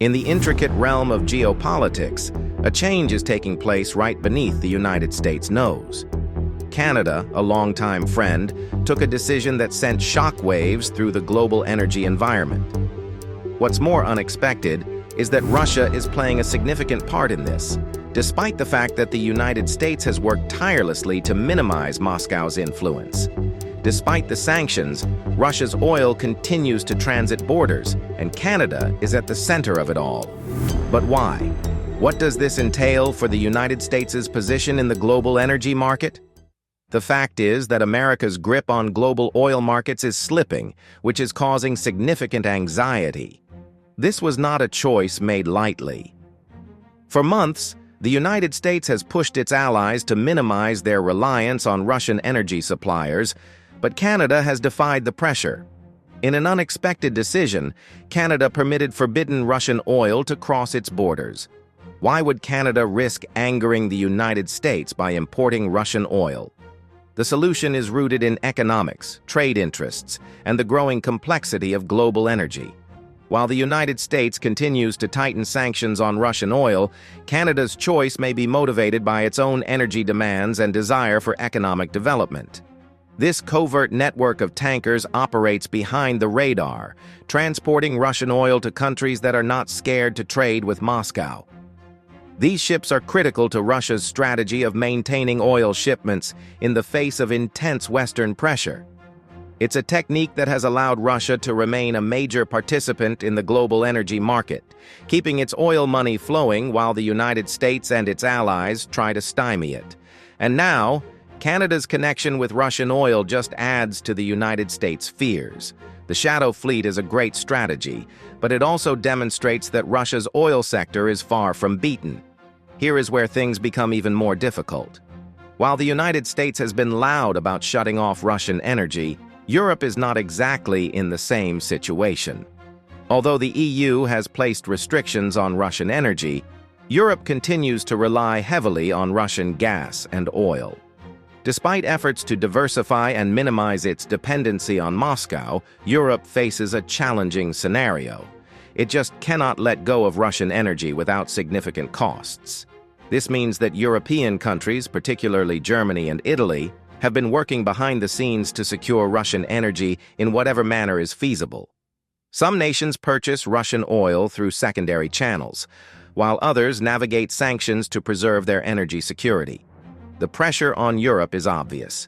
In the intricate realm of geopolitics, a change is taking place right beneath the United States' nose. Canada, a longtime friend, took a decision that sent shockwaves through the global energy environment. What's more unexpected is that Russia is playing a significant part in this, despite the fact that the United States has worked tirelessly to minimize Moscow's influence. Despite the sanctions, Russia's oil continues to transit borders, and Canada is at the center of it all. But why? What does this entail for the United States' position in the global energy market? The fact is that America's grip on global oil markets is slipping, which is causing significant anxiety. This was not a choice made lightly. For months, the United States has pushed its allies to minimize their reliance on Russian energy suppliers, but Canada has defied the pressure. In an unexpected decision, Canada permitted forbidden Russian oil to cross its borders. Why would Canada risk angering the United States by importing Russian oil? The solution is rooted in economics, trade interests, and the growing complexity of global energy. While the United States continues to tighten sanctions on Russian oil, Canada's choice may be motivated by its own energy demands and desire for economic development. This covert network of tankers operates behind the radar, transporting Russian oil to countries that are not scared to trade with Moscow. These ships are critical to Russia's strategy of maintaining oil shipments in the face of intense Western pressure. It's a technique that has allowed Russia to remain a major participant in the global energy market, keeping its oil money flowing while the United States and its allies try to stymie it. And now, Canada's connection with Russian oil just adds to the United States' fears. The shadow fleet is a great strategy, but it also demonstrates that Russia's oil sector is far from beaten. Here is where things become even more difficult. While the United States has been loud about shutting off Russian energy, Europe is not exactly in the same situation. Although the EU has placed restrictions on Russian energy, Europe continues to rely heavily on Russian gas and oil. Despite efforts to diversify and minimize its dependency on Moscow, Europe faces a challenging scenario. It just cannot let go of Russian energy without significant costs. This means that European countries, particularly Germany and Italy, have been working behind the scenes to secure Russian energy in whatever manner is feasible. Some nations purchase Russian oil through secondary channels, while others navigate sanctions to preserve their energy security. The pressure on Europe is obvious.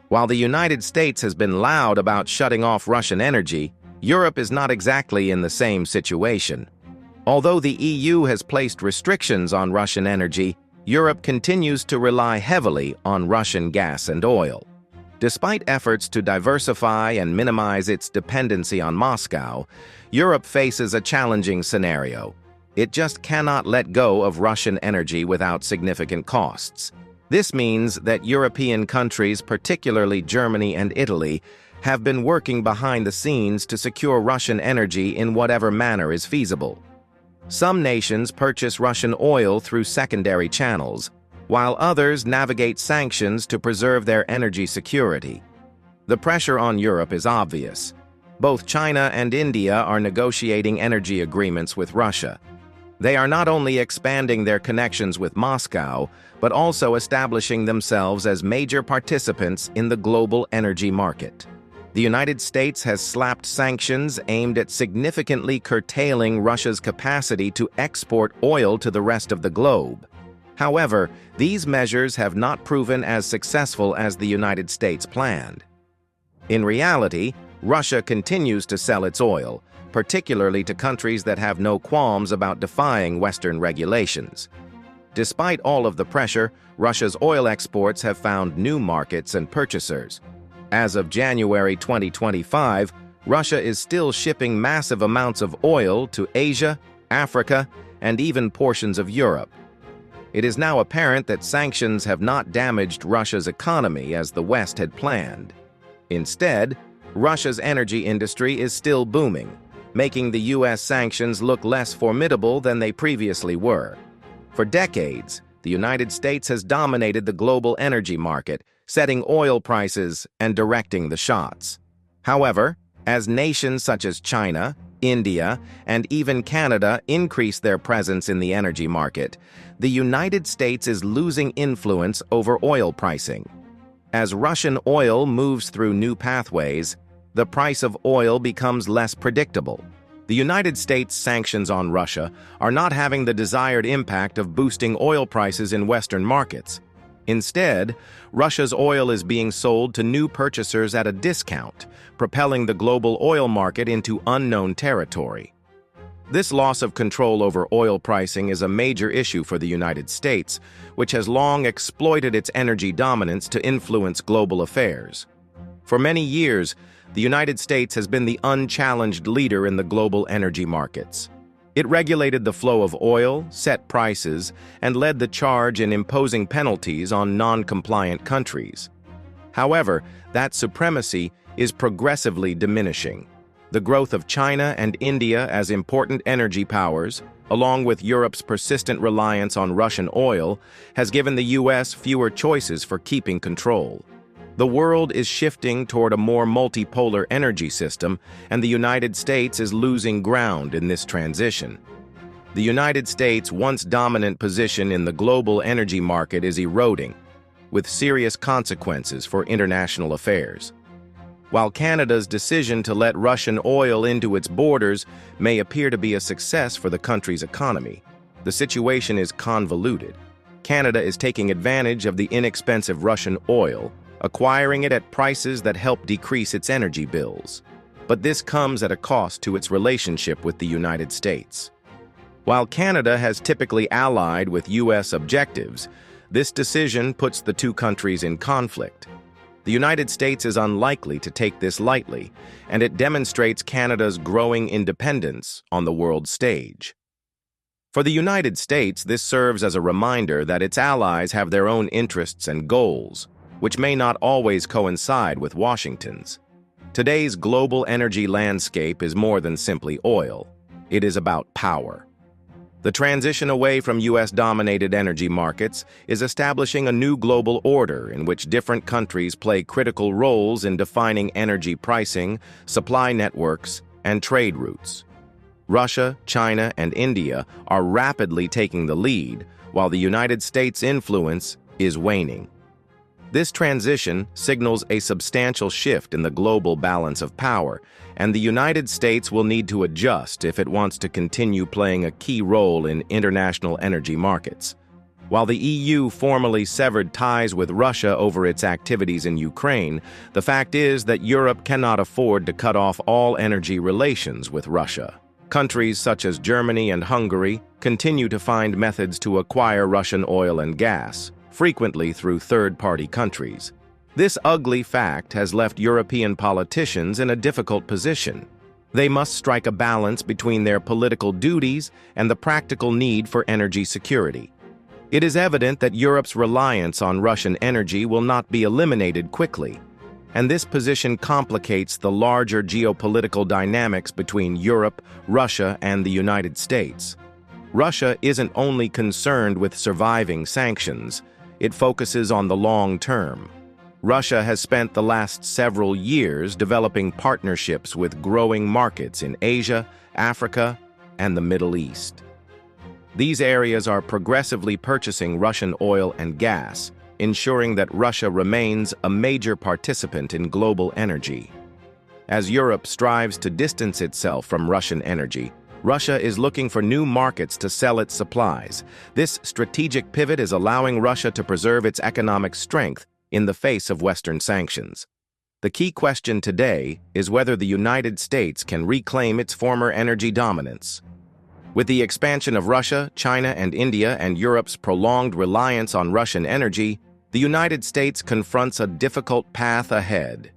While the United States has been loud about shutting off Russian energy, Europe is not exactly in the same situation. Although the EU has placed restrictions on Russian energy, Europe continues to rely heavily on Russian gas and oil. Despite efforts to diversify and minimize its dependency on Moscow, Europe faces a challenging scenario. It just cannot let go of Russian energy without significant costs. This means that European countries, particularly Germany and Italy, have been working behind the scenes to secure Russian energy in whatever manner is feasible. Some nations purchase Russian oil through secondary channels, while others navigate sanctions to preserve their energy security. The pressure on Europe is obvious. Both China and India are negotiating energy agreements with Russia. They are not only expanding their connections with Moscow, but also establishing themselves as major participants in the global energy market. The United States has slapped sanctions aimed at significantly curtailing Russia's capacity to export oil to the rest of the globe. However, these measures have not proven as successful as the United States planned. In reality, Russia continues to sell its oil, particularly to countries that have no qualms about defying Western regulations. Despite all of the pressure, Russia's oil exports have found new markets and purchasers. As of January 2025, Russia is still shipping massive amounts of oil to Asia, Africa, and even portions of Europe. It is now apparent that sanctions have not damaged Russia's economy as the West had planned. Instead, Russia's energy industry is still booming, making the U.S. sanctions look less formidable than they previously were. For decades, the United States has dominated the global energy market, setting oil prices and directing the shots. However, as nations such as China, India, and even Canada increase their presence in the energy market, the United States is losing influence over oil pricing. As Russian oil moves through new pathways, the price of oil becomes less predictable. The United States' sanctions on Russia are not having the desired impact of boosting oil prices in Western markets. Instead, Russia's oil is being sold to new purchasers at a discount, propelling the global oil market into unknown territory. This loss of control over oil pricing is a major issue for the United States, which has long exploited its energy dominance to influence global affairs. For many years, the United States has been the unchallenged leader in the global energy markets. It regulated the flow of oil, set prices, and led the charge in imposing penalties on non-compliant countries. However, that supremacy is progressively diminishing. The growth of China and India as important energy powers, along with Europe's persistent reliance on Russian oil, has given the U.S. fewer choices for keeping control. The world is shifting toward a more multipolar energy system, and the United States is losing ground in this transition. The United States' once dominant position in the global energy market is eroding, with serious consequences for international affairs. While Canada's decision to let Russian oil into its borders may appear to be a success for the country's economy, the situation is convoluted. Canada is taking advantage of the inexpensive Russian oil, acquiring it at prices that help decrease its energy bills. But this comes at a cost to its relationship with the United States. While Canada has typically allied with U.S. objectives, this decision puts the two countries in conflict. The United States is unlikely to take this lightly, and it demonstrates Canada's growing independence on the world stage. For the United States, this serves as a reminder that its allies have their own interests and goals, which may not always coincide with Washington's. Today's global energy landscape is more than simply oil. It is about power. The transition away from U.S.-dominated energy markets is establishing a new global order in which different countries play critical roles in defining energy pricing, supply networks, and trade routes. Russia, China, and India are rapidly taking the lead, while the United States' influence is waning. This transition signals a substantial shift in the global balance of power, and the United States will need to adjust if it wants to continue playing a key role in international energy markets. While the EU formally severed ties with Russia over its activities in Ukraine, the fact is that Europe cannot afford to cut off all energy relations with Russia. Countries such as Germany and Hungary continue to find methods to acquire Russian oil and gas, frequently through third-party countries. This ugly fact has left European politicians in a difficult position. They must strike a balance between their political duties and the practical need for energy security. It is evident that Europe's reliance on Russian energy will not be eliminated quickly, and this position complicates the larger geopolitical dynamics between Europe, Russia, and the United States. Russia isn't only concerned with surviving sanctions, it focuses on the long term. Russia has spent the last several years developing partnerships with growing markets in Asia, Africa, and the Middle East. These areas are progressively purchasing Russian oil and gas, ensuring that Russia remains a major participant in global energy. As Europe strives to distance itself from Russian energy, Russia is looking for new markets to sell its supplies. This strategic pivot is allowing Russia to preserve its economic strength in the face of Western sanctions. The key question today is whether the United States can reclaim its former energy dominance. With the expansion of Russia, China, and India, and Europe's prolonged reliance on Russian energy, the United States confronts a difficult path ahead.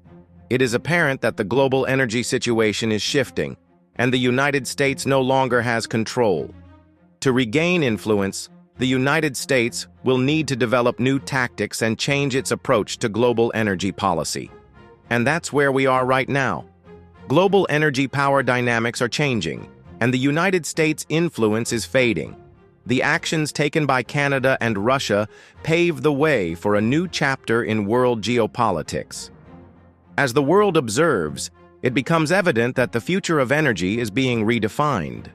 It is apparent that the global energy situation is shifting, and the United States no longer has control. To regain influence, the United States will need to develop new tactics and change its approach to global energy policy. And that's where we are right now. Global energy power dynamics are changing, and the United States' influence is fading. The actions taken by Canada and Russia pave the way for a new chapter in world geopolitics. As the world observes, it becomes evident that the future of energy is being redefined.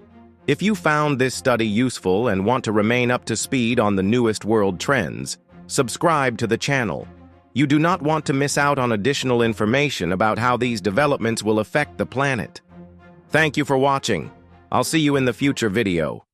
If you found this study useful and want to remain up to speed on the newest world trends, subscribe to the channel. You do not want to miss out on additional information about how these developments will affect the planet. Thank you for watching. I'll see you in the future video.